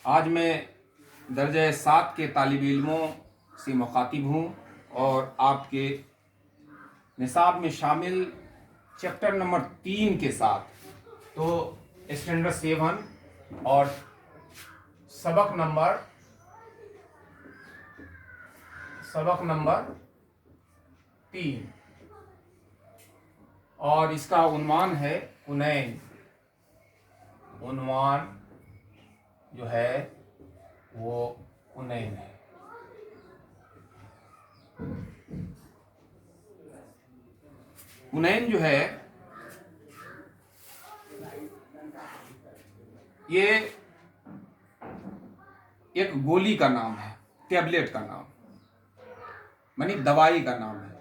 आज मैं दर्जा 7 के तालिब इल्मों से मुखातिब हूँ और आपके निसाब में शामिल चैप्टर नंबर 3 के साथ, तो स्टैंडर्ड 7 और सबक नंबर 3 और इसका उन्वान है कुनैन। उन्वान जो है वो कुनैन है। कुनैन जो है ये एक गोली का नाम है, टैबलेट का नाम, मानी दवाई का नाम है।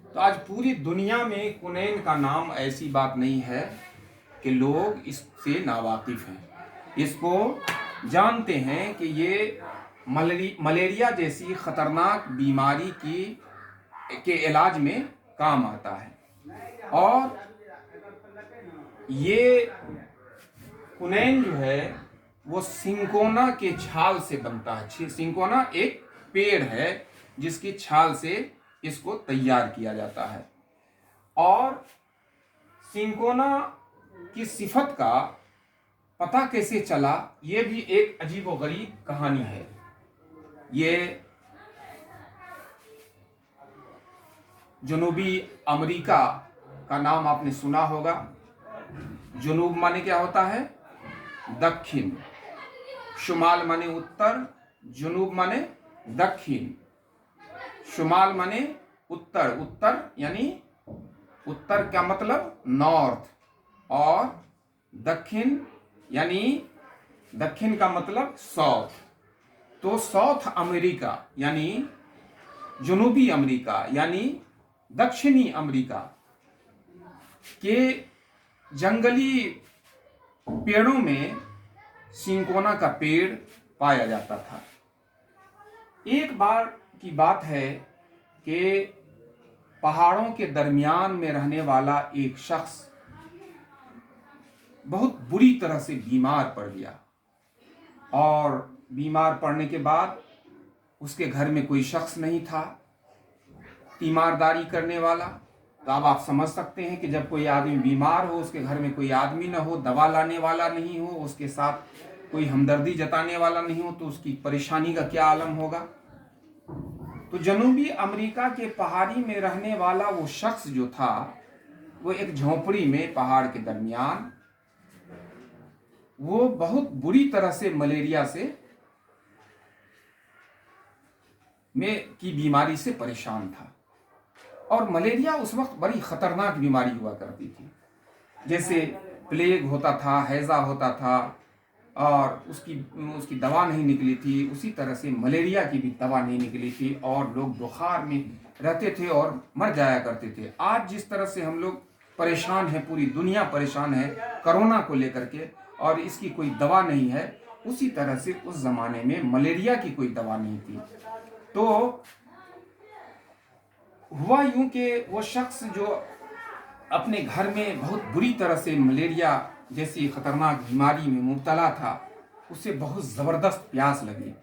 तो आज पूरी दुनिया में कुनैन का नाम ऐसी बात नहीं है कि लोग इससे नावाकिफ हैं, इसको जानते हैं कि ये मलेरिया जैसी खतरनाक बीमारी के इलाज में काम आता है। और ये कुनैन जो है वो सिंकोना के छाल से बनता है। सिंकोना एक पेड़ है जिसकी छाल से इसको तैयार किया जाता है। और सिंकोना की सिफत का पता कैसे चला, ये भी एक अजीब व गरीब कहानी है। ये जनूबी अमेरिका का नाम आपने सुना होगा। जनूब माने क्या होता है? दक्षिण। शुमाल माने उत्तर, जनूब माने दक्षिण, शुमाल माने उत्तर। उत्तर यानी उत्तर का मतलब नॉर्थ, और दक्षिण यानी दक्षिण का मतलब साउथ। तो साउथ अमेरिका यानी जनूबी अमेरिका यानी दक्षिणी अमेरिका के जंगली पेड़ों में सिंकोना का पेड़ पाया जाता था। एक बार की बात है कि पहाड़ों के दरमियान में रहने वाला एक शख्स बहुत बुरी तरह से बीमार पड़ गया, और बीमार पड़ने के बाद उसके घर में कोई शख्स नहीं था तीमारदारी करने वाला। तो अब आप समझ सकते हैं कि जब कोई आदमी बीमार हो, उसके घर में कोई आदमी न हो, दवा लाने वाला नहीं हो, उसके साथ कोई हमदर्दी जताने वाला नहीं हो, तो उसकी परेशानी का क्या आलम होगा। तो जनूबी अमेरिका के पहाड़ी में रहने वाला वो शख्स जो था, वो एक झोपड़ी में पहाड़ के दरमियान वो बहुत बुरी तरह से मलेरिया की बीमारी से परेशान था। और मलेरिया उस वक्त बड़ी खतरनाक बीमारी हुआ करती थी। जैसे प्लेग होता था, हैजा होता था, और उसकी दवा नहीं निकली थी, उसी तरह से मलेरिया की भी दवा नहीं निकली थी, और लोग बुखार में रहते थे और मर जाया करते थे। आज जिस तरह से हम लोग परेशान हैं, पूरी दुनिया परेशान है कोरोना को लेकर के, और इसकी कोई दवा नहीं है, उसी तरह से उस जमाने में मलेरिया की कोई दवा नहीं थी। तो हुआ यूं कि वो शख्स जो अपने घर में बहुत बुरी तरह से मलेरिया जैसी खतरनाक बीमारी में मुब्तला था, उसे बहुत ज़बरदस्त प्यास लगी।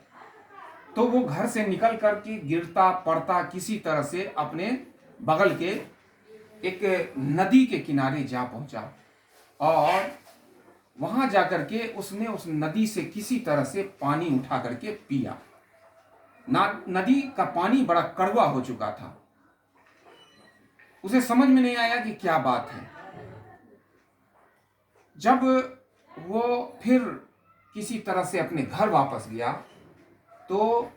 तो वो घर से निकल कर के गिरता पड़ता किसी तरह से अपने बगल के एक नदी के किनारे जा पहुंचा, और वहां जाकर के उसने उस नदी से किसी तरह से पानी उठा करके पिया। नदी का पानी बड़ा कड़वा हो चुका था। उसे समझ में नहीं आया कि क्या बात है। जब वो फिर किसी तरह से अपने घर वापस गया, तो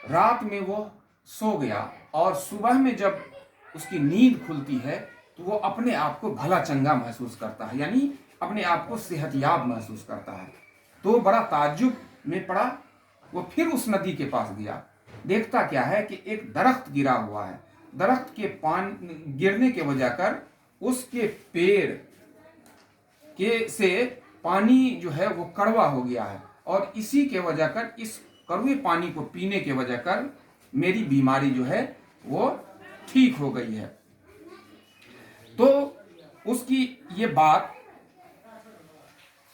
रात में वो सो गया, और सुबह में जब उसकी नींद खुलती है तो वो अपने आप को भला चंगा महसूस करता है, यानी अपने आप को सेहतयाब महसूस करता है। तो बड़ा ताज्जुब में पड़ा। वो फिर उस नदी के पास गया, देखता क्या है कि एक दरख्त गिरा हुआ है। दरख्त के गिरने के वजह कर उसके पेड़ के से पानी जो है वो कड़वा हो गया है, और इसी के वजह कर, इस कड़वे पानी को पीने के वजह कर मेरी बीमारी जो है वो ठीक हो गई है। तो उसकी ये बात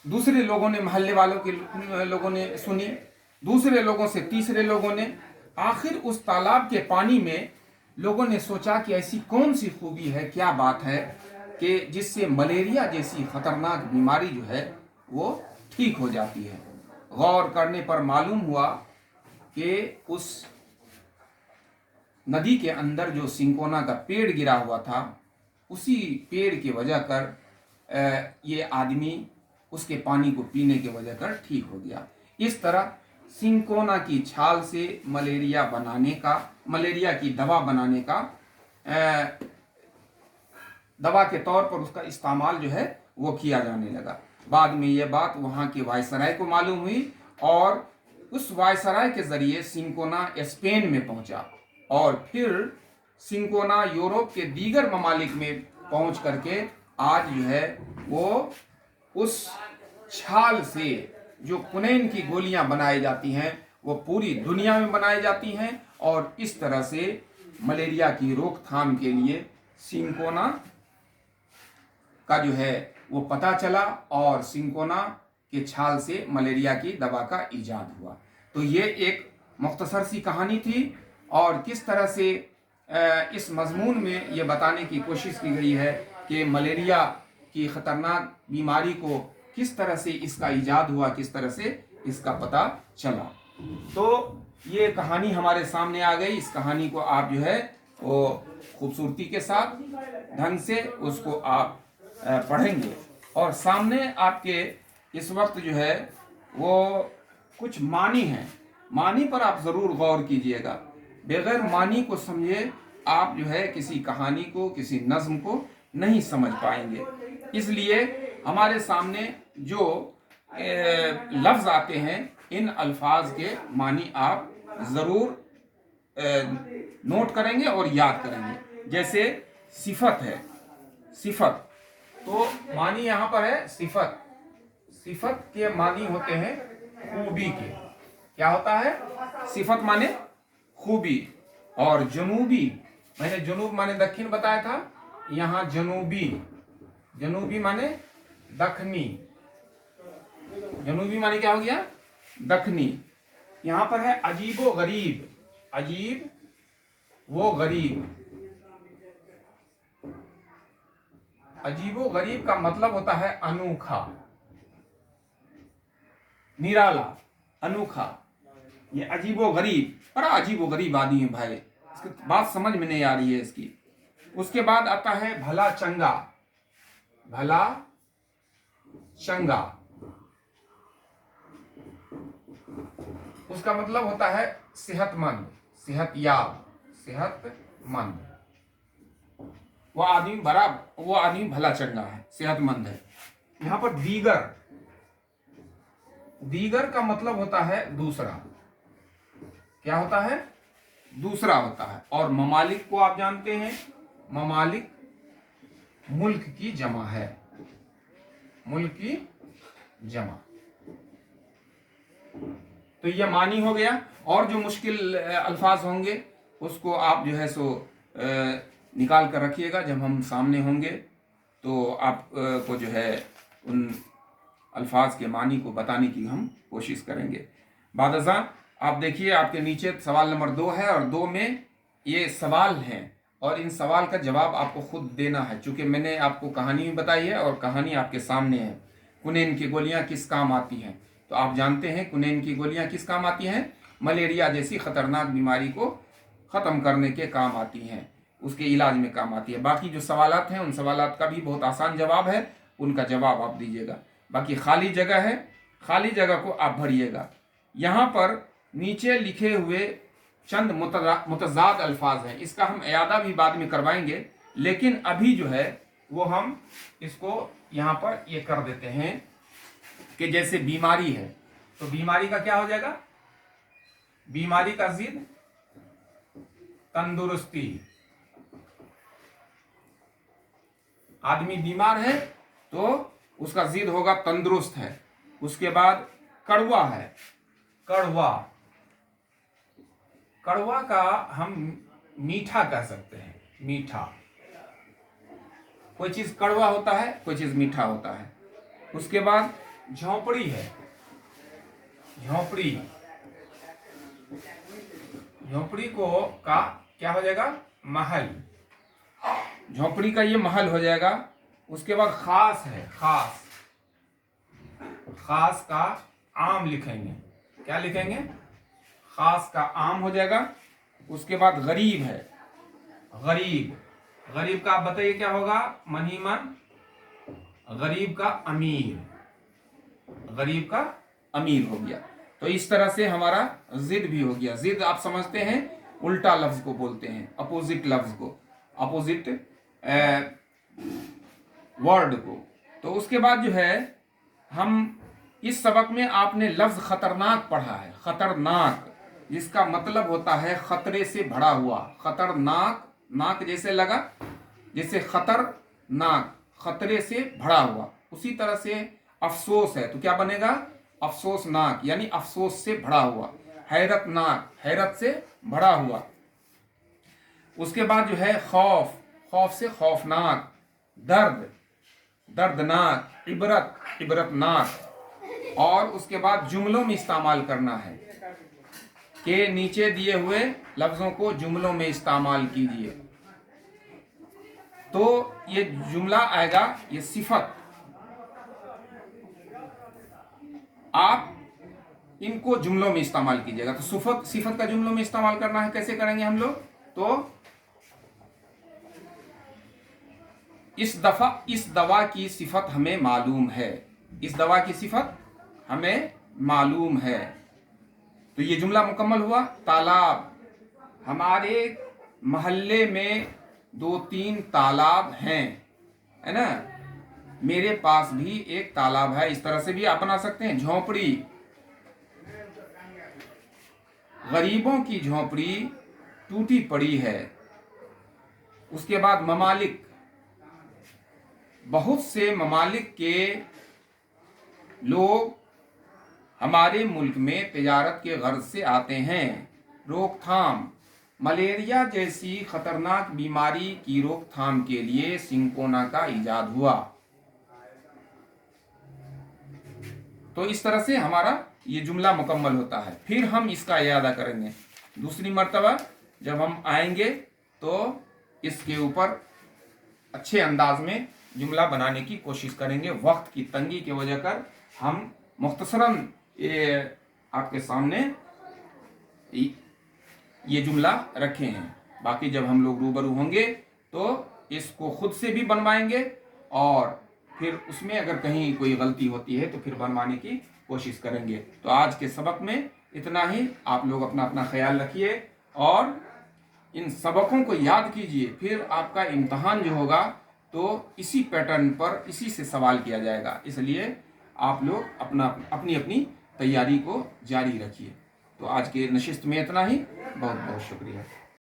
दूसरे लोगों ने, मोहल्ले वालों के लोगों ने सुनी, दूसरे लोगों से तीसरे लोगों ने। आखिर उस तालाब के पानी में लोगों ने सोचा कि ऐसी कौन सी खूबी है, क्या बात है कि जिससे मलेरिया जैसी खतरनाक बीमारी जो है वो ठीक हो जाती है। गौर करने पर मालूम हुआ कि उस नदी के अंदर जो सिंकोना का पेड़ गिरा हुआ था, उसी पेड़ की वजह कर ये आदमी उसके पानी को पीने की वजह कर ठीक हो गया। इस तरह सिंकोना की छाल से मलेरिया की दवा बनाने का दवा के तौर पर उसका इस्तेमाल जो है वो किया जाने लगा। बाद में ये बात वहाँ के वायसराय को मालूम हुई और उस वायसराय के जरिए सिंकोना स्पेन में पहुंचा और फिर सिंकोना यूरोप के दीगर ममालिक में पहुंच करके आज जो है वो उस छाल से जो कुनैन की गोलियां बनाई जाती हैं वो पूरी दुनिया में बनाई जाती हैं और इस तरह से मलेरिया की रोकथाम के लिए सिंकोना का जो है वो पता चला और सिंकोना के छाल से मलेरिया की दवा का इजाद हुआ। तो ये एक मुख्तसर सी कहानी थी और किस तरह से इस मजमून में ये बताने की कोशिश की गई है कि मलेरिया की ख़तरनाक बीमारी को किस तरह से इसका इजाद हुआ, किस तरह से इसका पता चला। तो ये कहानी हमारे सामने आ गई। इस कहानी को आप जो है वो खूबसूरती के साथ ढंग से उसको आप पढ़ेंगे और सामने आपके इस वक्त जो है वो कुछ मानी हैं, मानी पर आप ज़रूर गौर कीजिएगा। बगैर मानी को समझे आप जो है किसी कहानी को, किसी नज़्म को नहीं समझ पाएंगे। इसलिए हमारे सामने जो लफ्ज़ आते हैं, इन अल्फाज के मानी आप ज़रूर नोट करेंगे और याद करेंगे। जैसे सिफत है, सिफत, तो मानी यहाँ पर है सिफत। सिफत के मानी होते हैं खूबी के। क्या होता है? सिफत माने खूबी। और जनूबी, मैंने जनूब माने दक्षिण बताया था, यहाँ जनूबी, जनूबी माने दखनी। जनूबी माने क्या हो गया? दखनी। यहाँ पर है अजीबो गरीब, अजीब वो गरीब। अजीबो गरीब का मतलब होता है अनोखा, निराला, अनोखा। ये अजीबो गरीब, बड़ा अजीबो गरीब आदमी है भाई, इसकी बात समझ में नहीं आ रही है इसकी। उसके बाद आता है भला चंगा, भला चंगा, उसका मतलब होता है सेहतमंद, सेहतयाब, सेहतमंद। वो आदमी भला चंगा है, सेहतमंद है। यहां पर दीगर, दीगर का मतलब होता है दूसरा। क्या होता है? दूसरा होता है। और ममालिक को आप जानते हैं, ममालिक मुल्क की जमा है, मुल्क की जमा। तो यह मानी हो गया। और जो मुश्किल अल्फाज होंगे उसको आप जो है सो निकाल कर रखिएगा। जब हम सामने होंगे तो आप को जो है उन अल्फाज के मानी को बताने की हम कोशिश करेंगे। बादशाह आप देखिए, आपके नीचे सवाल नंबर 2 है और 2 में ये सवाल हैं और इन सवाल का जवाब आपको खुद देना है। चूंकि मैंने आपको कहानी भी बताई है और कहानी आपके सामने है। कुनैन की गोलियां किस काम आती हैं? तो आप जानते हैं कुनैन की गोलियां किस काम आती हैं? मलेरिया जैसी खतरनाक बीमारी को ख़त्म करने के काम आती हैं, उसके इलाज में काम आती है। बाकी जो सवालात हैं उन सवालात का भी बहुत आसान जवाब है, उनका जवाब आप दीजिएगा। बाकी खाली जगह है, खाली जगह को आप भरिएगा। यहाँ पर नीचे लिखे हुए चंद मुतजाद अल्फाज हैं, इसका हम इयादा भी बाद में करवाएंगे, लेकिन अभी जो है वो हम इसको यहाँ पर ये कर देते हैं कि जैसे बीमारी है तो बीमारी का क्या हो जाएगा? बीमारी का जिद तंदुरुस्ती। आदमी बीमार है तो उसका जिद होगा तंदुरुस्त है। उसके बाद कड़वा है, कड़वा, कड़वा का हम मीठा कह सकते हैं, मीठा। कोई चीज कड़वा होता है, कोई चीज मीठा होता है। उसके बाद झोपड़ी है, झोपड़ी, झोपड़ी को का क्या हो जाएगा, महल, झोपड़ी का ये महल हो जाएगा। उसके बाद खास है, खास, खास का आम लिखेंगे, क्या लिखेंगे, खास का आम हो जाएगा। उसके बाद गरीब है, गरीब, गरीब का आप बताइए क्या होगा, मनीमन, गरीब का अमीर, गरीब का अमीर हो गया। तो इस तरह से हमारा जिद भी हो गया। जिद आप समझते हैं, उल्टा लफ्ज को बोलते हैं, अपोजिट लफ्ज को, अपोजिट वर्ड को। तो उसके बाद जो है, हम इस सबक में आपने लफ्ज खतरनाक पढ़ा है, खतरनाक, जिसका मतलब होता है खतरे से भरा हुआ, खतरनाक, नाक जैसे लगा, जैसे खतरनाक, खतरे से भरा हुआ। उसी तरह से अफसोस है तो क्या बनेगा, अफसोसनाक, यानी अफसोस से भरा हुआ। हैरतनाक, हैरत से भरा हुआ। उसके बाद जो है खौफ, खौफ से खौफनाक, दर्द, दर्दनाक, इबरत, इबरतनाक। और उसके बाद जुमलों में इस्तेमाल करना है, के नीचे दिए हुए लफ्जों को जुमलों में इस्तेमाल कीजिए। तो ये जुमला आएगा, ये सिफत, आप इनको जुमलों में इस्तेमाल कीजिएगा। तो सिफत, सिफत का जुमलों में इस्तेमाल करना है, कैसे करेंगे हम लोग, तो इस दवा की सिफत हमें मालूम है, इस दवा की सिफत हमें मालूम है। तो ये जुमला मुकम्मल हुआ। तालाब, हमारे मोहल्ले में 2-3 तालाब हैं, है ना, मेरे पास भी एक तालाब है। इस तरह से भी आप बना सकते हैं। झोपड़ी, गरीबों की झोपड़ी टूटी पड़ी है। उसके बाद ममालिक, बहुत से ममालिक के लोग हमारे मुल्क में तिजारत के गर्ज से आते हैं। रोकथाम, मलेरिया जैसी खतरनाक बीमारी की रोकथाम के लिए सिंकोना का इजाद हुआ। तो इस तरह से हमारा ये जुमला मुकम्मल होता है। फिर हम इसका इयादा करेंगे दूसरी मर्तबा जब हम आएंगे, तो इसके ऊपर अच्छे अंदाज में जुमला बनाने की कोशिश करेंगे। वक्त की तंगी की वजह कर हम मुख्तसरन ये आपके सामने ये जुमला रखे हैं। बाकी जब हम लोग रूबरू होंगे तो इसको खुद से भी बनवाएंगे, और फिर उसमें अगर कहीं कोई गलती होती है तो फिर बनवाने की कोशिश करेंगे। तो आज के सबक में इतना ही। आप लोग अपना अपना ख्याल रखिए और इन सबकों को याद कीजिए। फिर आपका इम्तहान जो होगा तो इसी पैटर्न पर, इसी से सवाल किया जाएगा। इसलिए आप लोग अपनी अपनी तैयारी को जारी रखिए। तो आज के नशिस्त में इतना ही। बहुत बहुत शुक्रिया।